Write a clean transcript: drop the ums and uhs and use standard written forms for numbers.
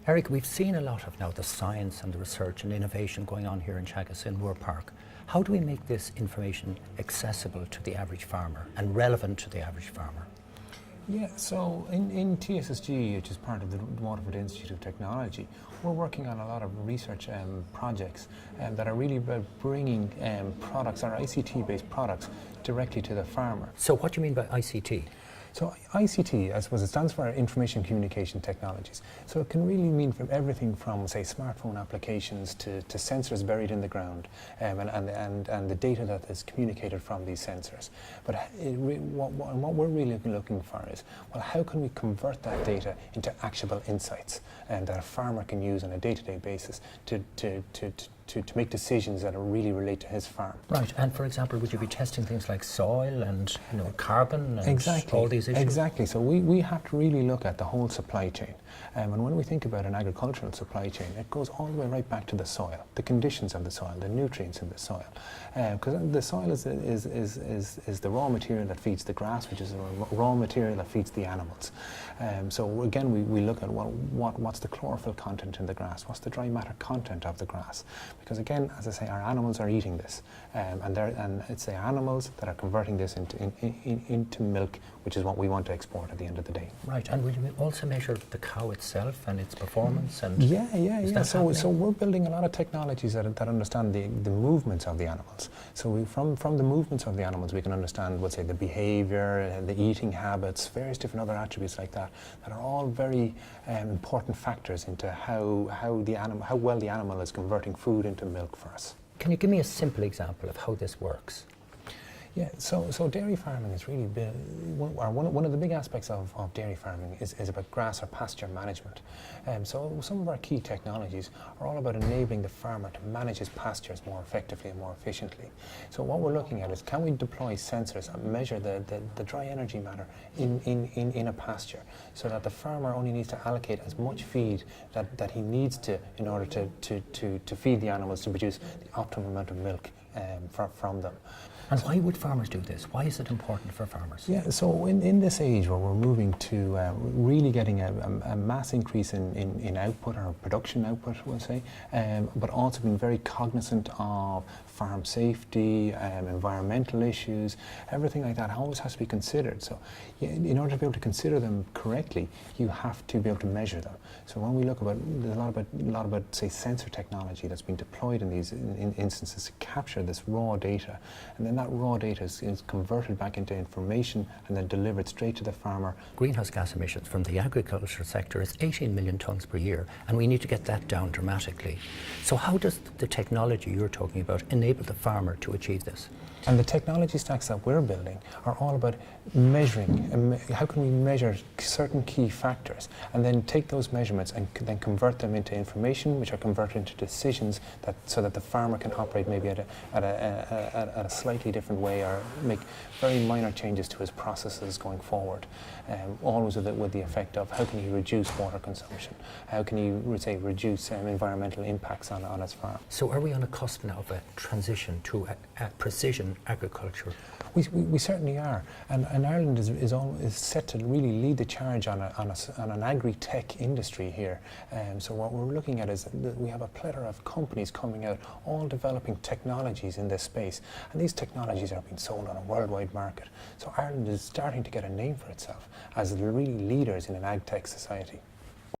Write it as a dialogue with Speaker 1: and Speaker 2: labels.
Speaker 1: Eric, we've seen a lot of now the science and the research and innovation going on here in Teagasc in Moore Park. How do we make this information accessible to the average farmer and relevant to the average farmer?
Speaker 2: Yeah, so in TSSG, which is part of the Waterford Institute of Technology, we're working on a lot of research projects that are really about bringing products, our ICT-based products, directly to the farmer.
Speaker 1: So what do you mean by ICT?
Speaker 2: So ICT, I suppose, it stands for Information Communication Technologies. So it can really mean from everything from, say, smartphone applications to sensors buried in the ground and the data that is communicated from these sensors. But what we're really looking for is, well, how can we convert that data into actionable insights that a farmer can use on a day-to-day basis to make decisions that really relate to his farm.
Speaker 1: Right, and for example, would you be testing things like soil and carbon and all these issues?
Speaker 2: Exactly, so we have to really look at the whole supply chain. And when we think about an agricultural supply chain, it goes all the way right back to the soil, the conditions of the soil, the nutrients in the soil. Because the soil is the raw material that feeds the grass, which is the raw material that feeds the animals. So again, we look at what's the chlorophyll content in the grass, what's the dry matter content of the grass. Because again, as I say, our animals are eating this, and it's the animals that are converting this into milk, which is what we want to export at the end of the day.
Speaker 1: Right, and will you also measure the cow itself and its performance? And
Speaker 2: yeah. So we're building a lot of technologies that understand the movements of the animals. So from the movements of the animals, we can understand, let's say, the behaviour, the eating habits, various different other attributes like that are all very important factors into how well the animal is converting food into milk for us.
Speaker 1: Can you give me a simple example of how this works?
Speaker 2: Yeah, so dairy farming is really one of the big aspects of dairy farming is about grass or pasture management. So some of our key technologies are all about enabling the farmer to manage his pastures more effectively and more efficiently. So what we're looking at is, can we deploy sensors and measure the dry energy matter in a pasture, so that the farmer only needs to allocate as much feed that he needs to in order to feed the animals to produce the optimum amount of milk from them.
Speaker 1: And why would farmers do this? Why is it important for farmers?
Speaker 2: Yeah, so in this age where we're moving to really getting a mass increase in output, or production output, we'll say, but also being very cognizant of farm safety, environmental issues, everything like that always has to be considered. So in order to be able to consider them correctly, you have to be able to measure them. So when we look there's a lot about say, sensor technology that's been deployed in these instances to capture this raw data, and then that raw data is converted back into information and then delivered straight to the farmer.
Speaker 1: Greenhouse gas emissions from the agricultural sector is 18 million tonnes per year, and we need to get that down dramatically. So how does the technology you're talking about enable the farmer to achieve this?
Speaker 2: And the technology stacks that we're building are all about measuring. How can we measure certain key factors and then take those measurements and then convert them into information, which are converted into decisions so that the farmer can operate maybe at a slightly different way, or make very minor changes to his processes going forward. Always with the effect of, how can he reduce water consumption? How can he, say, reduce environmental impacts on his farm?
Speaker 1: So are we on a cusp now of a transition to a precision agriculture?
Speaker 2: We certainly are, and Ireland is set to really lead the charge on an agri-tech industry here. So what we're looking at is that we have a plethora of companies coming out, all developing technologies in this space, and these technologies are being sold on a worldwide market. So Ireland is starting to get a name for itself as the really leaders in an ag-tech society.